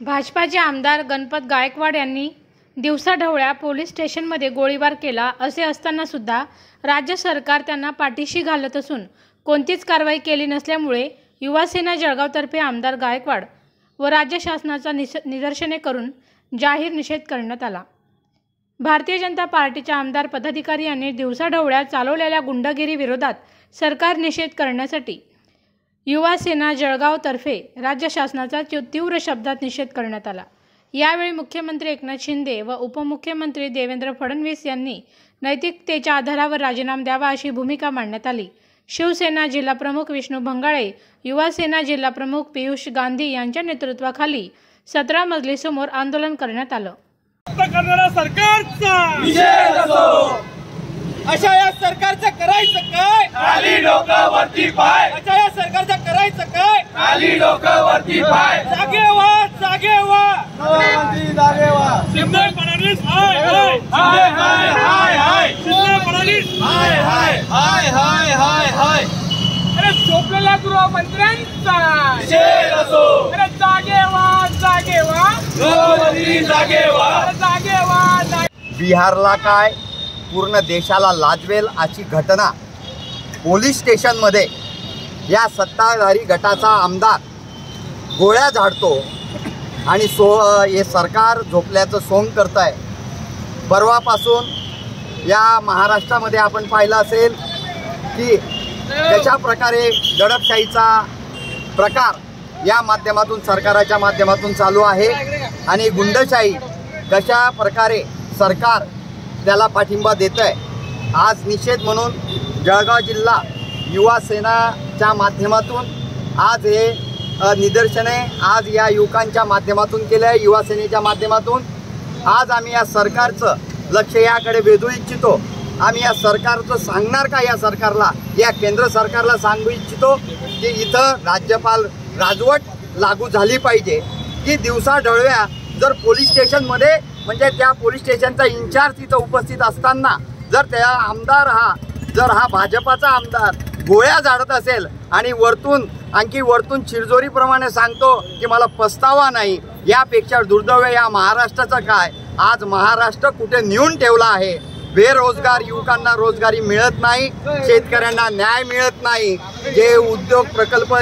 भाजपाचे आमदार गणपत गायकवाड यांनी दिवसाढवळ्या पोलीस स्टेशनमध्ये गोळीबार केला असे असताना सुद्धा राज्य सरकार त्यांना पाठीशी घालत असून कोणतीच कारवाई केली नसल्यामुळे युवासेना जळगावतर्फे आमदार गायकवाड व राज्य शासनाचा निदर्शने करून जाहीर निषेध करण्यात आला। भारतीय जनता पार्टीच्या आमदार पदाधिकारी यांनी दिवसाढवळ्या चालवलेल्या गुंडगिरी विरोधात सरकार निषेध करण्यासाठी युवासेना जळगावतर्फे राज्य शासनाचा तीव्र शब्दात निषेध करण्यात आला। यावेळी मुख्यमंत्री एकनाथ शिंदे व उपमुख्यमंत्री देवेंद्र फडणवीस यांनी नैतिकतेच्या आधारावर राजीनामा द्यावा अशी भूमिका मांडण्यात आली। शिवसेना जिल्हाप्रमुख विष्णू भंगाळे, युवासेना जिल्हाप्रमुख पियुष गांधी यांच्या नेतृत्वाखाली 17 मजलीसमोर आंदोलन करण्यात आलं। अशा या सरकारचं करायचं काय? खाली डोकावरती पाय। अशा या सरकारचं करायचं काय? खाली डोकावरती पाय। जागे व्हा, जागे व्हा, जागे व्हा। शिंदे फडणवीस हाय हाय हाय हाय हाय हाय। शिंदे फडणवीस हाय हाय हाय हाय हाय हाय। अरे झोपलेल्या गृहमंत्र्यांचा शेर असो। अरे जागे व्हा, जागे व्हा, गृहमंत्री जागे व्हा। जागे व्हा। बिहारला काय पूर्ण देशाला लाजवेल अशी घटना पोलीस स्टेशनमध्ये या सत्ताधारी गटाचा आमदार गोळ्या झाडतो आणि हे सरकार झोपल्याचं सोंग करत आहे। परवापासून या महाराष्ट्रामध्ये आपण पाहिलं असेल की कशा प्रकारे दडपशाहीचा प्रकार या माध्यमातून सरकाराच्या माध्यमातून चालू आहे आणि गुंडशाही कशा प्रकारे सरकार त्याला पाठिंबा देत आहे। आज निषेध म्हणून जळगाव जिल्हा युवा सेनाच्या माध्यमातून आज हे निदर्शने आज या युवकांच्या माध्यमातून केले आहे। युवा सेनेच्या माध्यमातून आज आम्ही या सरकारचं लक्ष याकडे वेधू इच्छितो। आम्ही या सरकारचं सांगणार का, या सरकारला, या केंद्र सरकारला सांगू इच्छितो की इथं राज्यपाल राजवट लागू झाली पाहिजे की दिवसाढवळ्या जर पोलीस स्टेशनमध्ये म्हणजे त्या पोलीस स्टेशनचा इन्चार्ज तिथं उपस्थित असताना जर त्या आमदार हा भाजपाचा आमदार गोळ्या झाडत असेल आणि वरतून चिरजोरीप्रमाणे सांगतो की मला पस्तावा नाही, यापेक्षा दुर्दैव या महाराष्ट्राचं काय। आज महाराष्ट्र कुठे नेऊन ठेवला आहे। बेरोजगार युवकांना रोजगारी मिळत नाही, शेतकऱ्यांना न्याय मिळत नाही। जे उद्योग प्रकल्प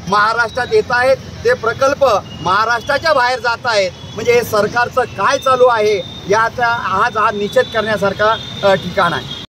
महाराष्ट्रात येत आहेत ते प्रकल्प महाराष्ट्राच्या बाहेर जात आहेत। म्हणजे हे सरकारचं काय चालू आहे याचा आज हा निषेध करण्यासारखा ठिकाण आहे।